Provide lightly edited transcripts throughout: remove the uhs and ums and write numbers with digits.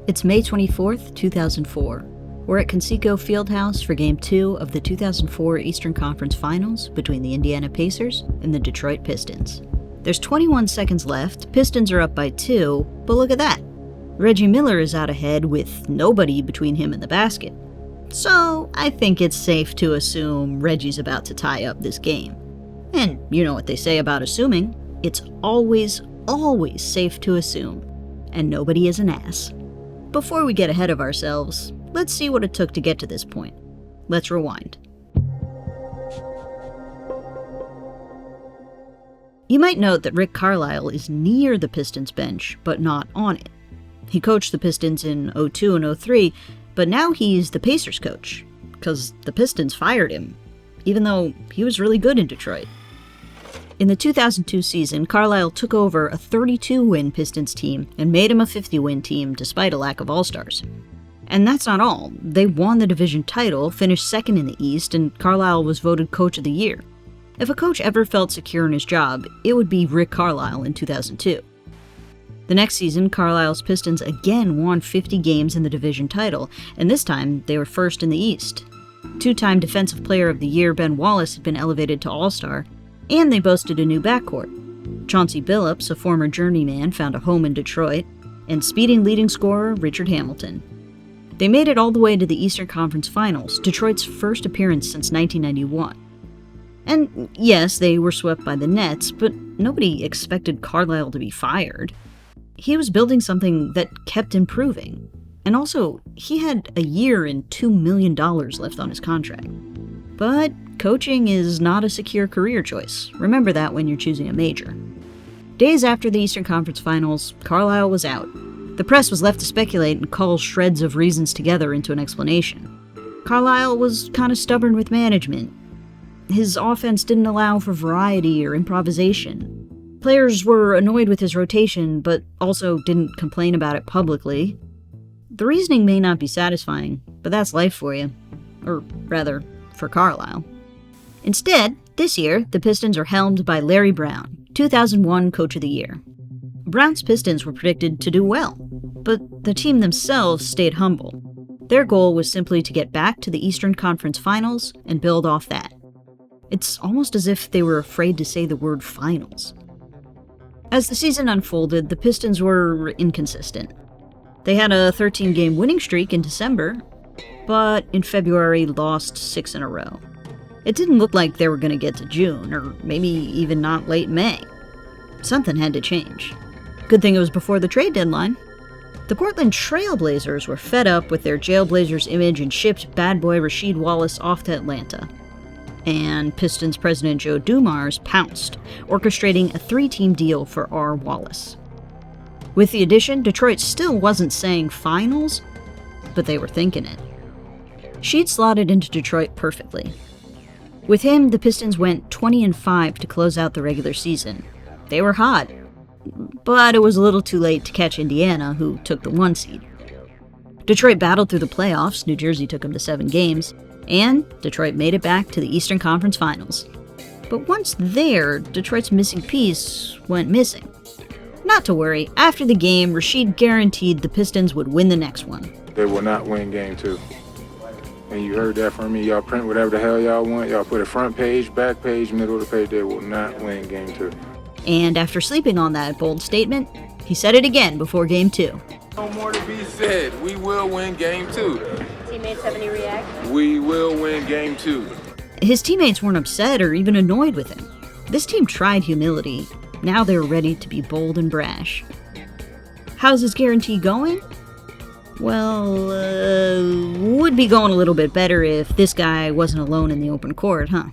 It's May 24th, 2004. We're at Conseco Fieldhouse for Game 2 of the 2004 Eastern Conference Finals between the Indiana Pacers and the Detroit Pistons. There's 21 seconds left, Pistons are up by 2, but look at that. Reggie Miller is out ahead with nobody between him and the basket. So I think it's safe to assume Reggie's about to tie up this game. And you know what they say about assuming. It's always safe to assume. And nobody is an ass. Before we get ahead of ourselves, let's see what it took to get to this point. Let's rewind. You might note that Rick Carlisle is near the Pistons bench, but not on it. He coached the Pistons in 02 and 03, but now he's the Pacers coach, because the Pistons fired him, even though he was really good in Detroit. In the 2002 season, Carlisle took over a 32-win Pistons team and made him a 50-win team despite a lack of All-Stars. And that's not all. They won the division title, finished second in the East, and Carlisle was voted Coach of the Year. If a coach ever felt secure in his job, it would be Rick Carlisle in 2002. The next season, Carlisle's Pistons again won 50 games in the division title, and this time they were first in the East. Two-time Defensive Player of the Year Ben Wallace had been elevated to All-Star, and they boasted a new backcourt. Chauncey Billups, a former journeyman, found a home in Detroit, and speeding leading scorer Richard Hamilton. They made it all the way to the Eastern Conference Finals, Detroit's first appearance since 1991. And yes, they were swept by the Nets, but nobody expected Carlisle to be fired. He was building something that kept improving. And also, he had a year and $2 million left on his contract. But coaching is not a secure career choice. Remember that when you're choosing a major. Days after the Eastern Conference Finals, Carlisle was out. The press was left to speculate and cull shreds of reasons together into an explanation. Carlisle was kind of stubborn with management. His offense didn't allow for variety or improvisation. Players were annoyed with his rotation, but also didn't complain about it publicly. The reasoning may not be satisfying, but that's life for you. Or rather, for Carlisle. Instead, this year, the Pistons are helmed by Larry Brown, 2001 Coach of the Year. Brown's Pistons were predicted to do well, but the team themselves stayed humble. Their goal was simply to get back to the Eastern Conference Finals and build off that. It's almost as if they were afraid to say the word finals. As the season unfolded, the Pistons were inconsistent. They had a 13-game winning streak in December, but in February lost 6 in a row. It didn't look like they were going to get to June, or maybe even not late May. Something had to change. Good thing it was before the trade deadline. The Portland Trail Blazers were fed up with their Jailblazers image and shipped bad boy Rasheed Wallace off to Atlanta. And Pistons president Joe Dumars pounced, orchestrating a 3-team deal for R. Wallace. With the addition, Detroit still wasn't saying finals, but they were thinking it. She'd slotted into Detroit perfectly. With him, the Pistons went 20-5 to close out the regular season. They were hot, but it was a little too late to catch Indiana, who took the 1 seed. Detroit battled through the playoffs, New Jersey took them to 7 games, and Detroit made it back to the Eastern Conference Finals. But once there, Detroit's missing piece went missing. Not to worry, after the game, Rasheed guaranteed the Pistons would win the next one. They will not win Game 2. And you heard that from me. Y'all print whatever the hell y'all want. Y'all put a front page, back page, middle of the page. They will not win Game 2. And after sleeping on that bold statement, he said it again before Game 2. No more to be said. We will win Game 2. Teammates have any reaction? We will win Game 2. His teammates weren't upset or even annoyed with him. This team tried humility. Now they were ready to be bold and brash. How's his guarantee going? Well, would be going a little bit better if this guy wasn't alone in the open court, huh?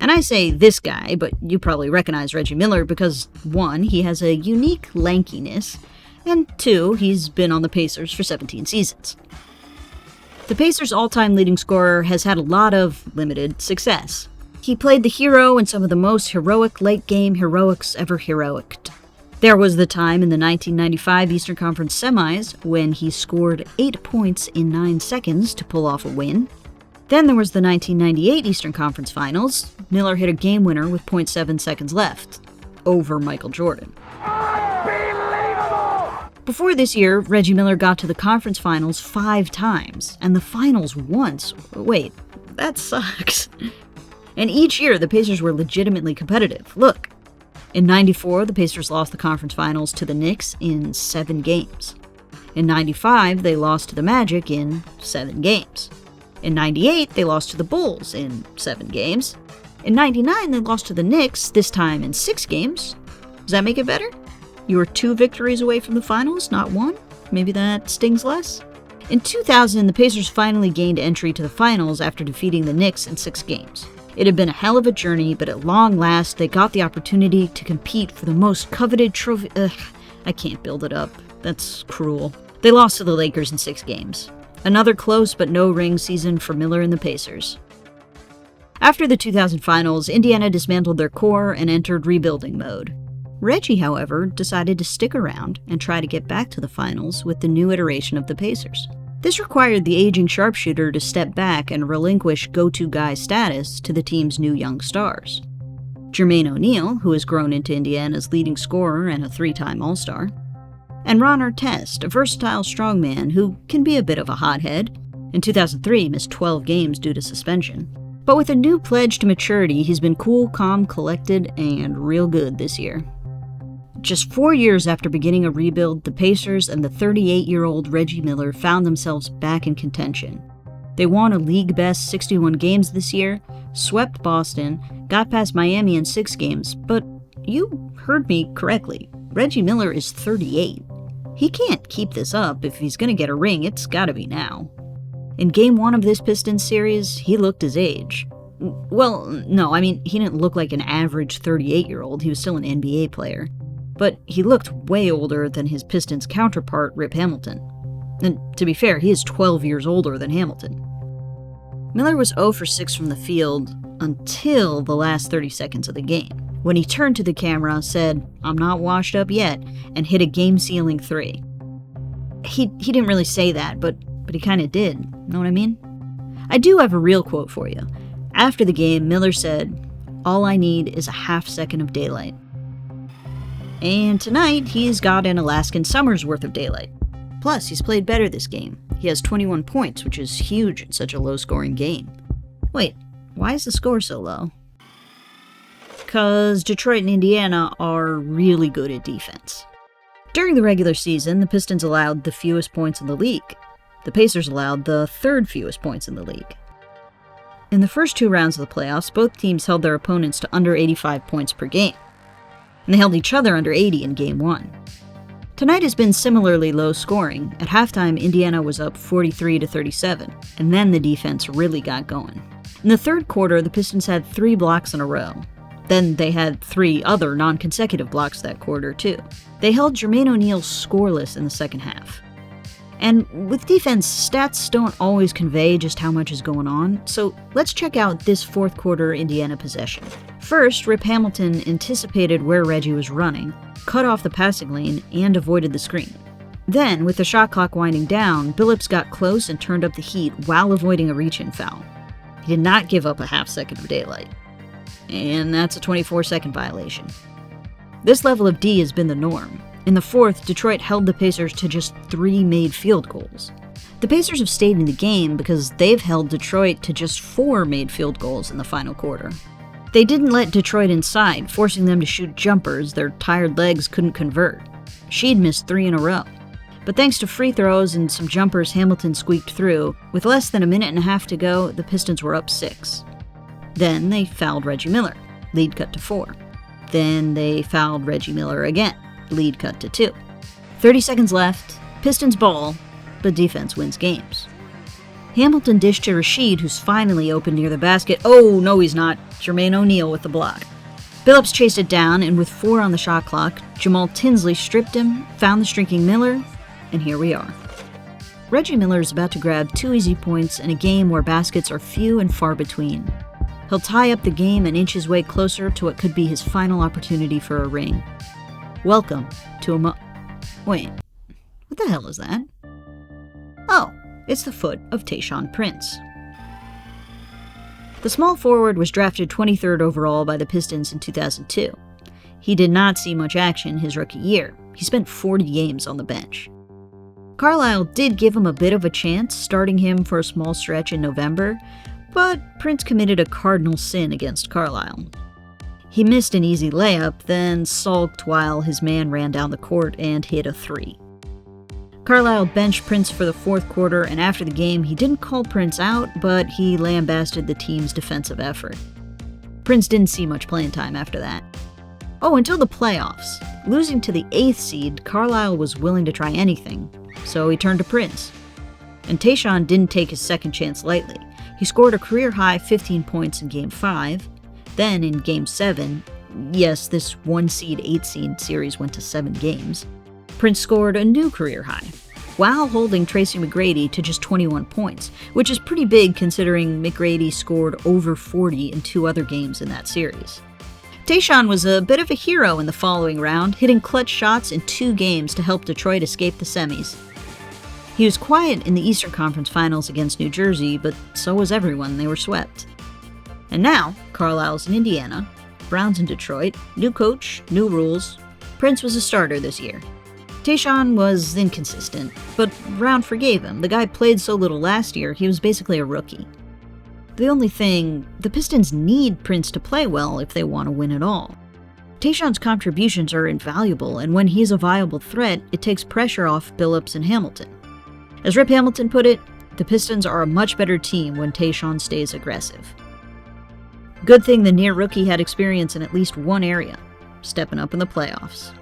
And I say this guy, but you probably recognize Reggie Miller because 1, he has a unique lankiness, and 2, he's been on the Pacers for 17 seasons. The Pacers' all-time leading scorer has had a lot of limited success. He played the hero in some of the most heroic late-game heroics ever heroiced. There was the time in the 1995 Eastern Conference Semis when he scored 8 points in 9 seconds to pull off a win. Then there was the 1998 Eastern Conference Finals. Miller hit a game winner with 0.7 seconds left, over Michael Jordan. Unbelievable! Before this year, Reggie Miller got to the conference finals 5 times, and the finals once. Wait, that sucks. And each year, the Pacers were legitimately competitive. Look, in '94, the Pacers lost the conference finals to the Knicks in 7 games. In '95, they lost to the Magic in 7 games. In '98, they lost to the Bulls in 7 games. In '99, they lost to the Knicks, this time in 6 games. Does that make it better? You were 2 victories away from the finals, not 1? Maybe that stings less? In 2000, the Pacers finally gained entry to the finals after defeating the Knicks in 6 games. It had been a hell of a journey, but at long last, they got the opportunity to compete for the most coveted trophy. I can't build it up. That's cruel. They lost to the Lakers in 6 games. Another close but no ring season for Miller and the Pacers. After the 2000 finals, Indiana dismantled their core and entered rebuilding mode. Reggie, however, decided to stick around and try to get back to the finals with the new iteration of the Pacers. This required the aging sharpshooter to step back and relinquish go-to guy status to the team's new young stars. Jermaine O'Neal, who has grown into Indiana's leading scorer and a 3-time All-Star, and Ron Artest, a versatile strongman who can be a bit of a hothead. In 2003, missed 12 games due to suspension. But with a new pledge to maturity, he's been cool, calm, collected, and real good this year. Just 4 years after beginning a rebuild, the Pacers and the 38-year-old Reggie Miller found themselves back in contention. They won a league-best 61 games this year, swept Boston, got past Miami in 6 games, but you heard me correctly. Reggie Miller is 38. He can't keep this up. If he's gonna get a ring, it's gotta be now. In Game 1 of this Pistons series, he looked his age. Well, no, he didn't look like an average 38-year-old. He was still an NBA player. But he looked way older than his Pistons counterpart, Rip Hamilton. And to be fair, he is 12 years older than Hamilton. Miller was 0 for 6 from the field until the last 30 seconds of the game, when he turned to the camera, said, "I'm not washed up yet," and hit a game-sealing 3. He didn't really say that, but he kinda did. Know what I mean? I do have a real quote for you. After the game, Miller said, "All I need is a half second of daylight." And tonight, he's got an Alaskan summer's worth of daylight. Plus, he's played better this game. He has 21 points, which is huge in such a low-scoring game. Wait, why is the score so low? Because Detroit and Indiana are really good at defense. During the regular season, the Pistons allowed the fewest points in the league. The Pacers allowed the 3rd fewest points in the league. In the first 2 rounds of the playoffs, both teams held their opponents to under 85 points per game. And they held each other under 80 in Game 1. Tonight has been similarly low scoring. At halftime, Indiana was up 43-37, and then the defense really got going. In the 3rd quarter, the Pistons had 3 blocks in a row. Then they had 3 other non-consecutive blocks that quarter, too. They held Jermaine O'Neal scoreless in the second half. And with defense, stats don't always convey just how much is going on, so let's check out this 4th quarter Indiana possession. First, Rip Hamilton anticipated where Reggie was running, cut off the passing lane, and avoided the screen. Then, with the shot clock winding down, Billups got close and turned up the heat while avoiding a reach-in foul. He did not give up a half second of daylight. And that's a 24-second violation. This level of D has been the norm. In the 4th, Detroit held the Pacers to just 3 made field goals. The Pacers have stayed in the game because they've held Detroit to just 4 made field goals in the final quarter. They didn't let Detroit inside, forcing them to shoot jumpers their tired legs couldn't convert. She'd missed 3 in a row. But thanks to free throws and some jumpers Hamilton squeaked through, with less than a minute and a half to go, the Pistons were up 6. Then they fouled Reggie Miller. Lead cut to 4. Then they fouled Reggie Miller again. Lead cut to 2. 30 seconds left. Pistons ball, but defense wins games. Hamilton dished to Rasheed, who's finally open near the basket. Oh, no he's not. Jermaine O'Neal with the block. Billups chased it down, and with 4 on the shot clock, Jamal Tinsley stripped him, found the streaking Miller, and here we are. Reggie Miller is about to grab 2 easy points in a game where baskets are few and far between. He'll tie up the game and inch his way closer to what could be his final opportunity for a ring. Welcome to Wait, what the hell is that? Oh, it's the foot of Tayshaun Prince. The small forward was drafted 23rd overall by the Pistons in 2002. He did not see much action his rookie year. He spent 40 games on the bench. Carlisle did give him a bit of a chance, starting him for a small stretch in November, but Prince committed a cardinal sin against Carlisle. He missed an easy layup, then sulked while his man ran down the court and hit a three. Carlisle benched Prince for the fourth quarter, and after the game, he didn't call Prince out, but he lambasted the team's defensive effort. Prince didn't see much playing time after that. Oh, until the playoffs. Losing to the 8th seed, Carlisle was willing to try anything, so he turned to Prince. And Tayshaun didn't take his second chance lightly. He scored a career-high 15 points in Game 5. Then in Game 7, yes, this 1-seed, 8-seed series went to 7 games, Prince scored a new career high, while holding Tracy McGrady to just 21 points, which is pretty big considering McGrady scored over 40 in 2 other games in that series. Tayshaun was a bit of a hero in the following round, hitting clutch shots in 2 games to help Detroit escape the semis. He was quiet in the Eastern Conference Finals against New Jersey, but so was everyone. They were swept. And now, Carlisle's in Indiana, Brown's in Detroit, new coach, new rules. Prince was a starter this year. Tayshaun was inconsistent, but Brown forgave him. The guy played so little last year, he was basically a rookie. The only thing, the Pistons need Prince to play well if they want to win at all. Tayshaun's contributions are invaluable, and when he's a viable threat, it takes pressure off Billups and Hamilton. As Rip Hamilton put it, the Pistons are a much better team when Tayshaun stays aggressive. Good thing the near rookie had experience in at least one area, stepping up in the playoffs.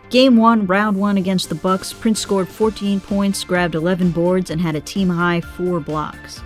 Game 1, Round 1 against the Bucks, Prince scored 14 points, grabbed 11 boards, and had a team-high 4 blocks.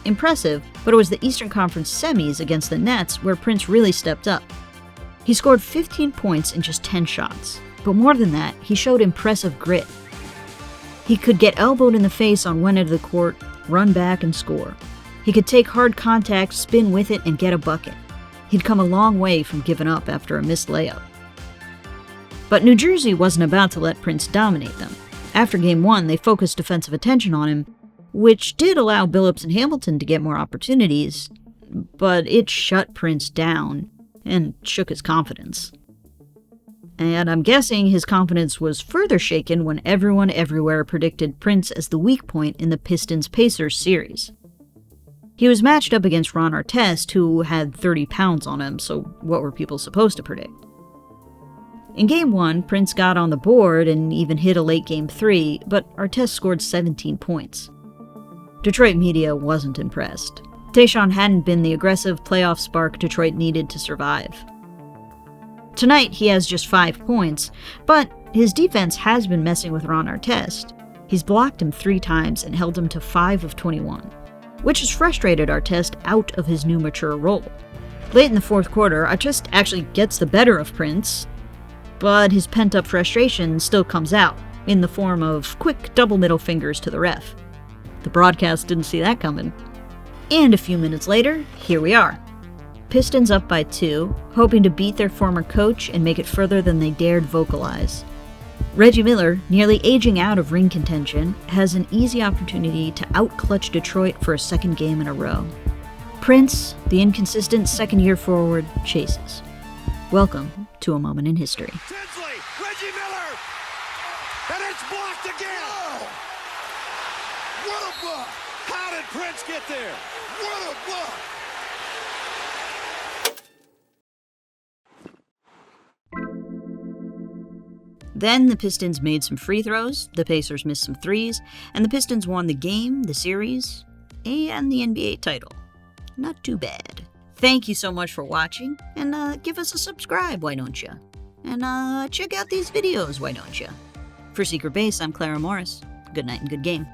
Impressive, but it was the Eastern Conference semis against the Nets where Prince really stepped up. He scored 15 points in just 10 shots, but more than that, he showed impressive grit. He could get elbowed in the face on one end of the court, run back and score. He could take hard contact, spin with it, and get a bucket. He'd come a long way from giving up after a missed layup. But New Jersey wasn't about to let Prince dominate them. After Game 1, they focused defensive attention on him, which did allow Billups and Hamilton to get more opportunities, but it shut Prince down and shook his confidence. And I'm guessing his confidence was further shaken when everyone everywhere predicted Prince as the weak point in the Pistons-Pacers series. He was matched up against Ron Artest, who had 30 pounds on him, so what were people supposed to predict? In Game 1, Prince got on the board and even hit a late Game 3, but Artest scored 17 points. Detroit media wasn't impressed. Tayshaun hadn't been the aggressive playoff spark Detroit needed to survive. Tonight, he has just 5 points, but his defense has been messing with Ron Artest. He's blocked him 3 times and held him to 5 of 21, which has frustrated Artest out of his new mature role. Late in the fourth quarter, Artest actually gets the better of Prince, but his pent-up frustration still comes out in the form of quick double middle fingers to the ref. The broadcast didn't see that coming. And a few minutes later, here we are. Pistons up by 2, hoping to beat their former coach and make it further than they dared vocalize. Reggie Miller, nearly aging out of ring contention, has an easy opportunity to out-clutch Detroit for a second game in a row. Prince, the inconsistent second-year forward, chases. Welcome to a moment in history. Tinsley, Reggie Miller, and it's blocked again. Oh, what a block! How did Prince get there? What a block! Then the Pistons made some free throws, the Pacers missed some threes, and the Pistons won the game, the series, and the NBA title. Not too bad. Thank you so much for watching, and give us a subscribe, why don't you? And check out these videos, why don't you? For Secret Base, I'm Clara Morris. Good night and good game.